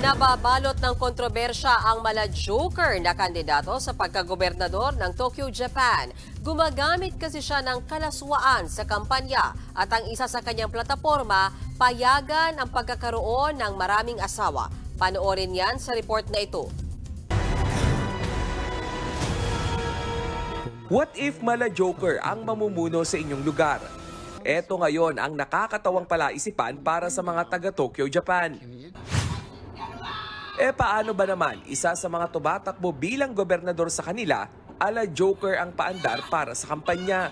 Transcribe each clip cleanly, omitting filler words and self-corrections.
Nababalot ng kontrobersya ang mala-joker na kandidato sa pagkagobernador ng Tokyo, Japan. Gumagamit kasi siya ng kalaswaan sa kampanya at ang isa sa kanyang plataforma, payagan ang pagkakaroon ng maraming asawa. Panoorin yan sa report na ito. What if mala-joker ang mamumuno sa inyong lugar? Ito ngayon ang nakakatawang palaisipan para sa mga taga-Tokyo, Japan. Paano ba naman isa sa mga tumatakbo bilang gobernador sa kanila, ala joker ang paandar para sa kampanya?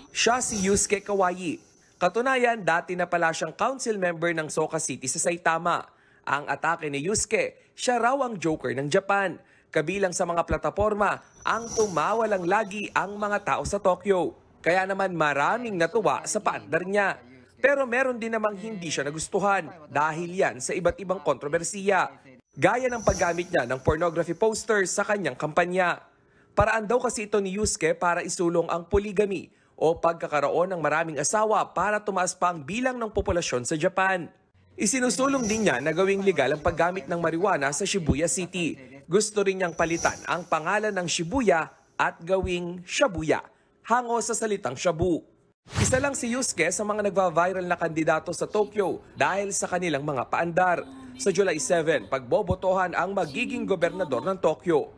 Siya si Yusuke Kawai. Katunayan, dati na pala siyang council member ng Soka City sa Saitama. Ang atake ni Yusuke, siya raw ang joker ng Japan. Kabilang sa mga plataforma, ang tumawalang lagi ang mga tao sa Tokyo. Kaya naman maraming natuwa sa paandar niya. Pero meron din namang hindi siya nagustuhan dahil yan sa iba't ibang kontrobersiya. Gaya ng paggamit niya ng pornography posters sa kanyang kampanya. Paraan daw kasi ito ni Yusuke para isulong ang polygamy o pagkakaroon ng maraming asawa para tumaas pa ang bilang ng populasyon sa Japan. Isinusulong din niya na gawing legal ang paggamit ng marijuana sa Shibuya City. Gusto rin niyang palitan ang pangalan ng Shibuya at gawing Shabuya, hango sa salitang shabu. Isa lang si Yusuke sa mga nagva-viral na kandidato sa Tokyo dahil sa kanilang mga paandar. Sa July 7, pagbobotohan ang magiging gobernador ng Tokyo.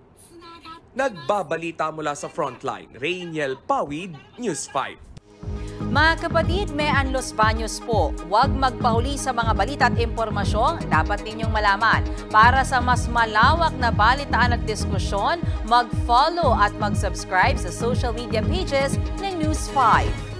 Nagbabalita mula sa Frontline, Rainiel Pawid, News 5. Mga kapatid, may Los Baños po. Huwag magpahuli sa mga balita at impormasyong dapat ninyong malaman. Para sa mas malawak na balitaan at diskusyon, mag-follow at mag-subscribe sa social media pages ng News 5.